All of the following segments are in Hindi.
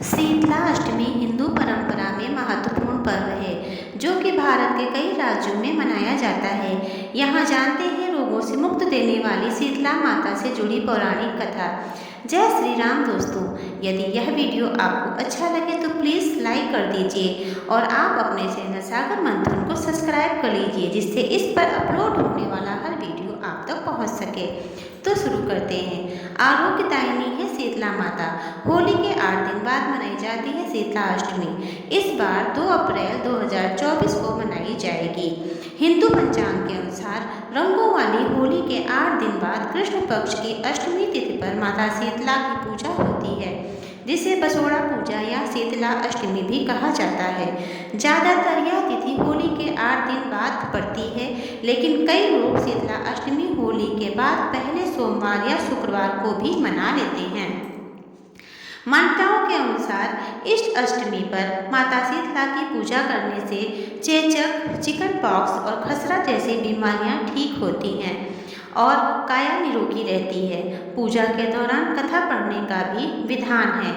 शीतला अष्टमी हिंदू परंपरा में महत्वपूर्ण पर्व है जो कि भारत के कई राज्यों में मनाया जाता है। यहाँ जानते हैं रोगों से मुक्त देने वाली शीतला माता से जुड़ी पौराणिक कथा। जय श्री राम दोस्तों, यदि यह वीडियो आपको अच्छा लगे तो प्लीज़ लाइक कर दीजिए और आप अपने चैनल सागर मंथन को सब्सक्राइब कर लीजिए जिससे इस पर अपलोड होने वाला हर वीडियो आप तक पहुंच सके। तो शुरू करते हैं। आरोग्यदायिनी है शीतला माता। होली के 8 दिन बाद मनाई जाती है शीतला अष्टमी। इस बार 2 अप्रैल 2024 को मनाई जाएगी। हिंदू पंचांग के अनुसार रंगों वाली होली के 8 दिन बाद कृष्ण पक्ष की अष्टमी तिथि पर माता शीतला की पूजा होती है, जिसे बसोड़ा पूजा या शीतला अष्टमी भी कहा जाता है। ज़्यादातर यह तिथि होली के 8 दिन बाद पड़ती है, लेकिन कई लोग शीतला अष्टमी होली के बाद पहले सोमवार या शुक्रवार को भी मना लेते हैं। मान्यताओं के अनुसार इस अष्टमी पर माता शीतला की पूजा करने से चेचक, चिकन पॉक्स और खसरा जैसी बीमारियां ठीक होती हैं और काया निरोगी रहती है। पूजा के दौरान कथा पढ़ने का भी विधान है।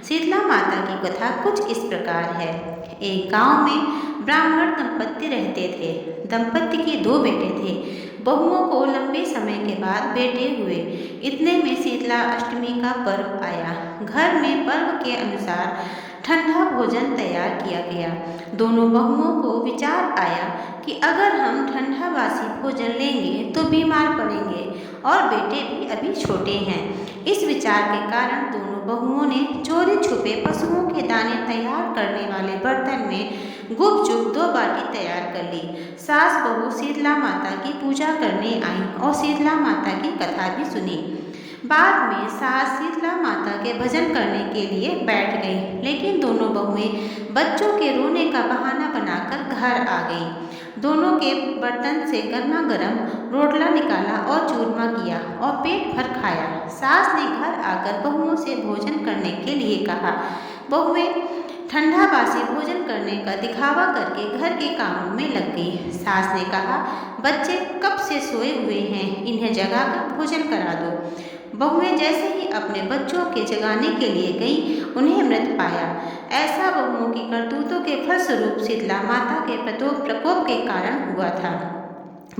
शीतला माता की कथा कुछ इस प्रकार है। एक गांव में ब्राह्मण दंपत्ति रहते थे। दंपत्ति के 2 बेटे थे। बहुओं को लंबे समय के बाद बेटे हुए। इतने में शीतला अष्टमी का पर्व आया। घर में पर्व के अनुसार ठंडा भोजन तैयार किया गया। दोनों बहुओं को विचार आया कि अगर हम ठंडा बासी भोजन लेंगे तो बीमार पड़ेंगे और बेटे भी अभी छोटे हैं। इस विचार के कारण दोनों बहुओं ने चोरी छुपे पशुओं के दाने तैयार करने वाले बर्तन में गुपचुप 2 बाटी तैयार कर ली। सास बहू शीतला माता की पूजा करने आई और शीतला माता की कथा भी सुनी। बाद में सास शीतला माता के भजन करने के लिए बैठ गई, लेकिन दोनों बहुएं बच्चों के रोने का बहाना बनाकर घर आ गई। दोनों के बर्तन से गर्मा गर्म रोटला निकाला और चूरमा किया और पेट भर खाया। सास ने घर आकर बहुओं से भोजन करने के लिए कहा। बहुएं ठंडा बासी भोजन करने का दिखावा करके घर के कामों में लग गई। सास ने कहा, बच्चे कब से सोए हुए हैं, इन्हें जगाकर भोजन करा दो। बहुएं जैसे ही अपने बच्चों के जगाने के लिए गई, उन्हें मृत पाया। ऐसा बहुओं की करतूतों के फलस्वरूप शीतला माता के प्रकोप के कारण हुआ था।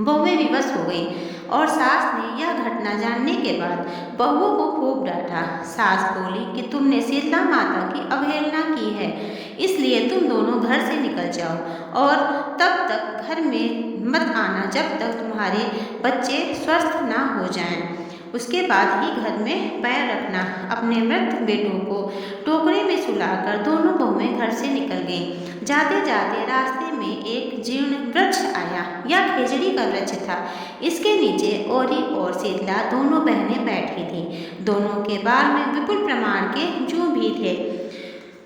बहुएं विवश हो गई और सास ने यह घटना जानने के बाद बहुओं को खूब डांटा। सास बोली कि तुमने शीतला माता की अवहेलना की है, इसलिए तुम दोनों घर से निकल जाओ और तब तक घर में मत आना जब तक तुम्हारे बच्चे स्वस्थ ना हो जाएं। उसके बाद ही घर में पैर रखना। अपने मृत बेटों को टोकरे में सुलाकर दोनों बहुएं घर से निकल गईं। जाते जाते रास्ते में एक जीर्ण वृक्ष आया। यह खेजड़ी का वृक्ष था। इसके नीचे औरी और शीतला दोनों बहनें बैठी थीं। दोनों के बाल में विपुल प्रमाण के जूं भी थे।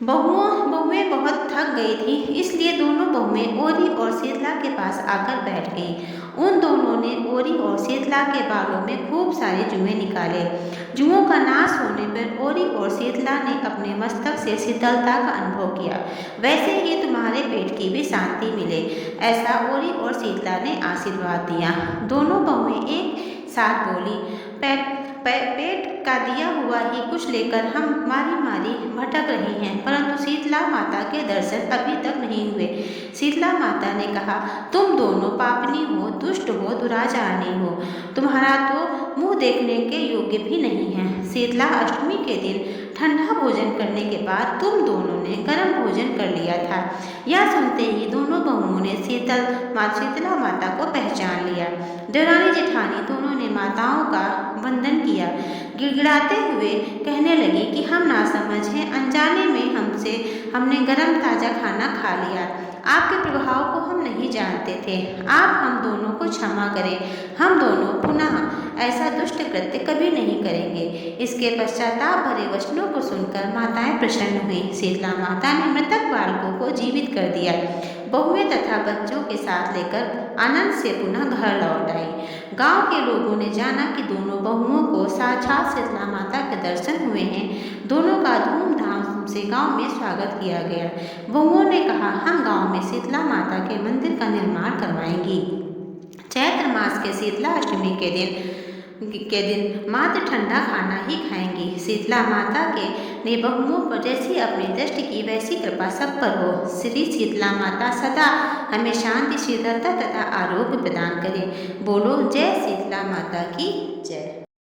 बहुएं बहुत थक गई थी, इसलिए दोनों बहुएं औरी और शीतला के पास आकर बैठ गईं। उन दोनों ने औरी और शीतला के बालों में खूब सारे जुएं निकाले। जुओं का नाश होने पर औरी और शीतला ने अपने मस्तक से शीतलता का अनुभव किया। वैसे ही तुम्हारे पेट की भी शांति मिले, ऐसा औरी और शीतला ने आशीर्वाद दिया। दोनों बहुएं एक साथ बोली, पेट का दिया हुआ ही कुछ लेकर हम मारी भटक रही हैं, परंतु शीतला माता के दर्शन अभी तक नहीं हुए। शीतला माता ने कहा, तुम दोनों पापनी हो, दुष्ट हो, दुराचारणी हो। तुम्हारा तो मुंह देखने के योग्य भी नहीं है। शीतला अष्टमी के दिन ठंडा भोजन करने के बाद तुम दोनों ने गर्म भोजन कर लिया था। यह सुनते ही दोनों बहुओं ने शीतला माता को पहचान लिया। देवरानी जेठानी दोनों ने माताओं का वंदन किया। गिड़गिड़ाते हुए कहने लगी कि हम नासमझ हैं, अनजाने में हमने गर्म ताज़ा खाना खा लिया। आपके प्रभाव को हम नहीं जानते थे। आप हम दोनों को क्षमा करें। हम दोनों पुनः ऐसा दुष्ट कृत्य कभी नहीं करेंगे। इसके पश्चाताप भरे वचनों को सुनकर माताएं प्रसन्न हुई। शीतला माता ने मृतक बालकों को जीवित कर दिया। बहुएं तथा बच्चों के साथ लेकर आनंद से पुनः घर लौट आई। गांव के लोगों ने जाना कि दोनों बहुओं को साक्षात शीतला माता के दर्शन हुए हैं। दोनों का धूमधाम से गांव में स्वागत किया गया। बहुओं ने कहा, हम गांव में शीतला माता के मंदिर का निर्माण करवाएंगी। चैत्र मास के शीतला अष्टमी के दिन के दिन मात्र ठंडा खाना ही खाएंगी। शीतला माता के ने बहुओं पर जैसी अपनी दृष्टि की वैसी कृपा सब पर हो। श्री शीतला माता सदा हमें शांति, शीतलता तथा आरोग्य प्रदान करें। बोलो जय शीतला माता की जय।